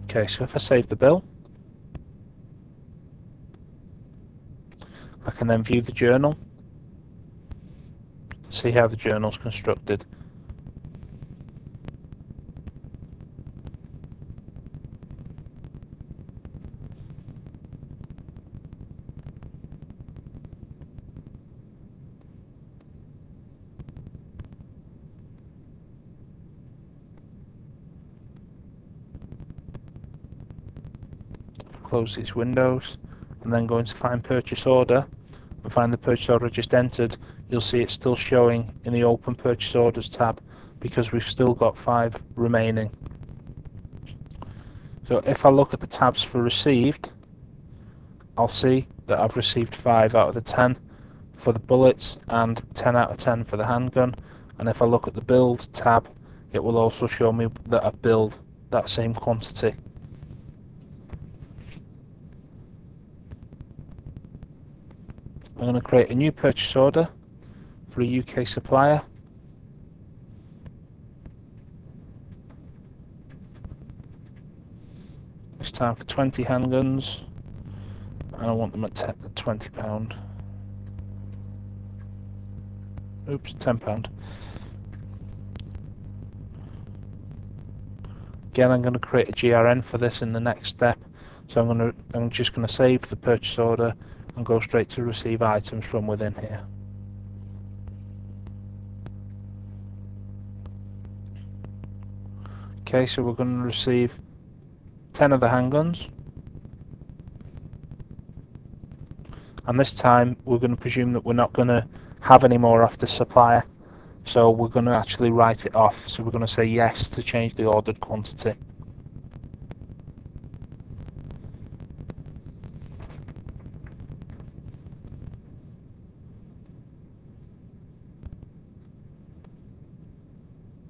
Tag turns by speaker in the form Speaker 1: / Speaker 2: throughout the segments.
Speaker 1: Okay, so if I save the bill, I can then view the journal, see how the journal is constructed. Close these windows and then go into Find Purchase Order and find the purchase order I just entered, you'll see it's still showing in the Open Purchase Orders tab because we've still got 5 remaining. So if I look at the tabs for received, I'll see that I've received 5 out of the 10 for the bullets and 10 out of 10 for the handgun, and if I look at the build tab, it will also show me that I've billed that same quantity. I'm going to create a new purchase order for a UK supplier. This time for 20 handguns, and I want them at £20. Oops, £10. Again, I'm going to create a GRN for this in the next step. So I'm just going to save the purchase order and go straight to receive items from within here. Okay, so we're going to receive 10 of the handguns, and this time we're going to presume that we're not going to have any more off the supplier, so we're going to actually write it off. So we're going to say yes to change the ordered quantity.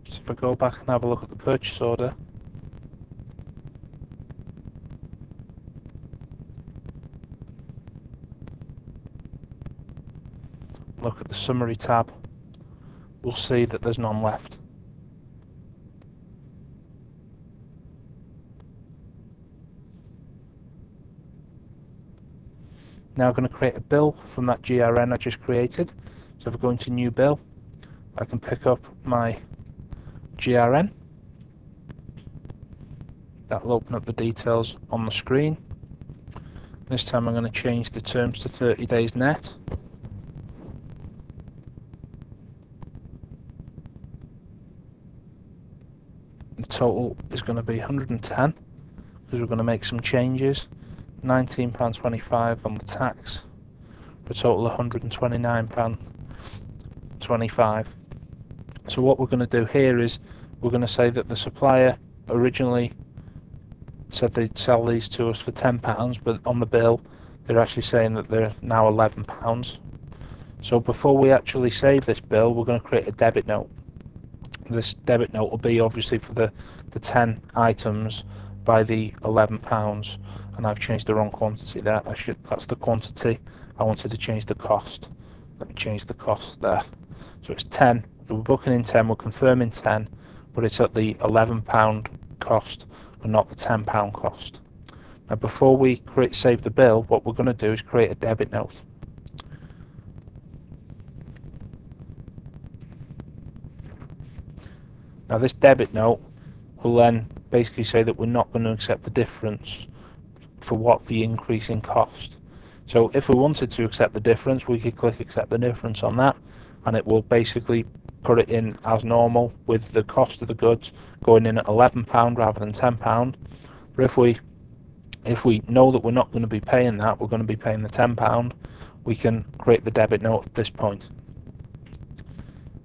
Speaker 1: So if I go back and have a look at the purchase order, look at the summary tab, we'll see that there's none left. Now I'm going to create a bill from that GRN I just created. So if I go into new bill, I can pick up my GRN. That'll open up the details on the screen. This time I'm going to change the terms to 30 days net. The total is going to be 110 because we're going to make some changes. £19.25 on the tax for a total of £129.25. So what we're going to do here is we're going to say that the supplier originally said they'd sell these to us for £10, but on the bill they're actually saying that they're now £11. So before we actually save this bill, we're going to create a debit note. This debit note will be obviously for the 10 items by the £11, and I've changed the wrong quantity there. That's the quantity. I wanted to change the cost. Let me change the cost there. So it's 10. We're booking in 10. We're confirming 10, but it's at the £11 cost and not the £10 cost. Now, before we save the bill, what we're going to do is create a debit note. Now, this debit note will then basically say that we're not going to accept the difference for what the increase in cost. So if we wanted to accept the difference, we could click accept the difference on that, and it will basically put it in as normal with the cost of the goods going in at £11 rather than £10. But if we know that we're not going to be paying that, we're going to be paying the £10, we can create the debit note at this point.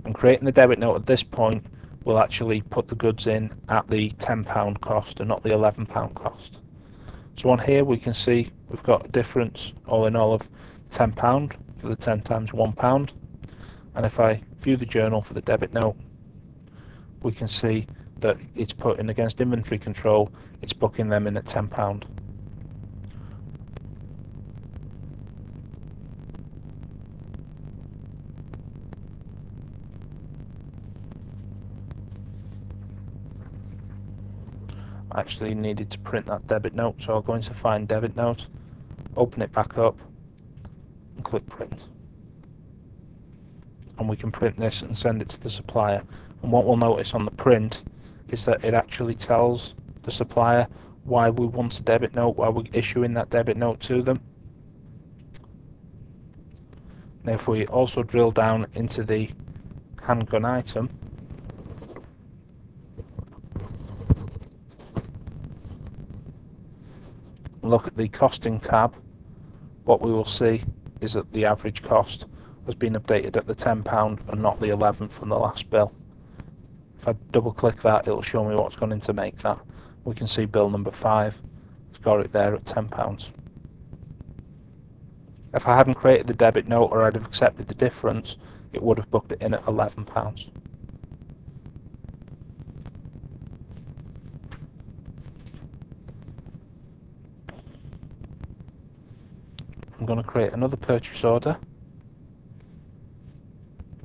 Speaker 1: And creating the debit note at this point will actually put the goods in at the £10 cost and not the £11 cost. So on here we can see we've got a difference all in all of £10 for the 10 times £1, and if I view the journal for the debit note, we can see that it's put in against inventory control, it's booking them in at £10. I actually needed to print that debit note, so I'll go into Find Debit Note, open it back up, and click Print. And we can print this and send it to the supplier. And what we'll notice on the print is that it actually tells the supplier why we want a debit note, why we're issuing that debit note to them. Now if we also drill down into the handgun item, look at the costing tab, what we will see is that the average cost has been updated at the £10 and not the 11 from the last bill. If I double click that, it'll show me what's gone in to make that. We can see bill number 5, it's got it there at £10. If I hadn't created the debit note or I'd have accepted the difference, it would have booked it in at £11. I'm going to create another purchase order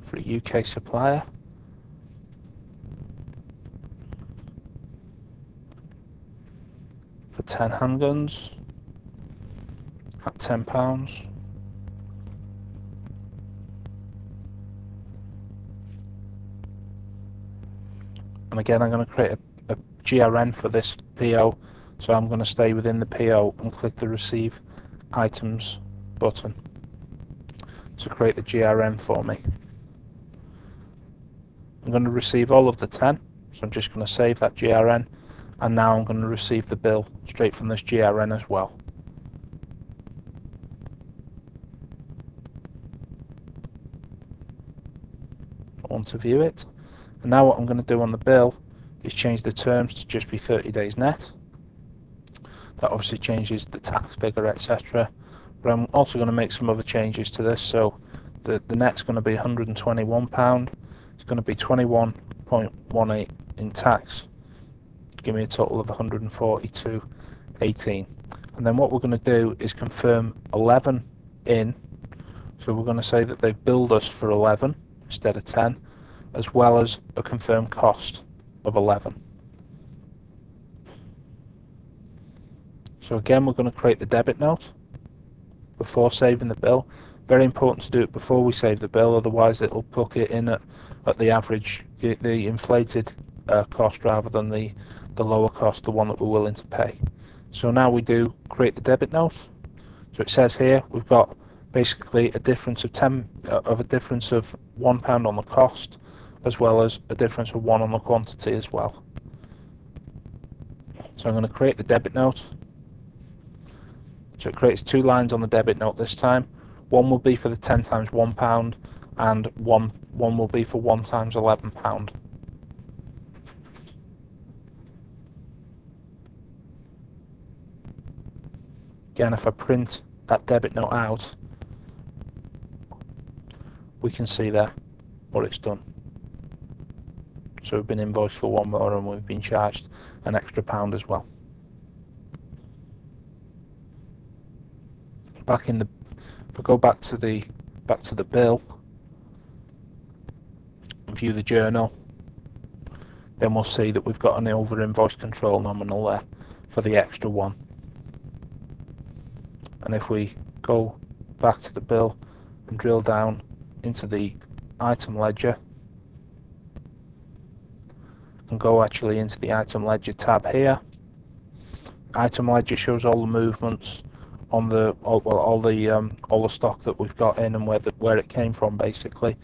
Speaker 1: for a UK supplier. For 10 handguns at £10. And again, I'm going to create a GRN for this PO, so I'm going to stay within the PO and click the Receive Items button to create the GRN for me. I'm going to receive all of the 10, so I'm just going to save that GRN, and now I'm going to receive the bill straight from this GRN as well. I want to view it. And now what I'm going to do on the bill is change the terms to just be 30 days net. That obviously changes the tax figure, etc. But I'm also going to make some other changes to this. So the net's going to be £121. It's going to be 21.18 in tax. Give me a total of 142.18. And then what we're going to do is confirm 11 in. So we're going to say that they've billed us for 11 instead of 10, as well as a confirmed cost of 11. So again, we're going to create the debit note before saving the bill. Very important to do it before we save the bill, otherwise it'll book it in at the average, the inflated cost rather than the lower cost, the one that we're willing to pay. So now we do create the debit note. So it says here we've got basically a difference of £1 on the cost, as well as a difference of 1 on the quantity as well. So I'm going to create the debit note. So it creates 2 lines on the debit note this time. One will be for the 10 times £1, and one will be for 1 times £11. Again, if I print that debit note out, we can see there what it's done. So we've been invoiced for 1 more and we've been charged an extra £1 as well. If I go back to the bill and view the journal, then we'll see that we've got an over invoice control nominal there for the extra 1. And if we go back to the bill and drill down into the item ledger and go actually into the item ledger tab here, item ledger shows all the movements on all the stock that we've got in and where it came from basically.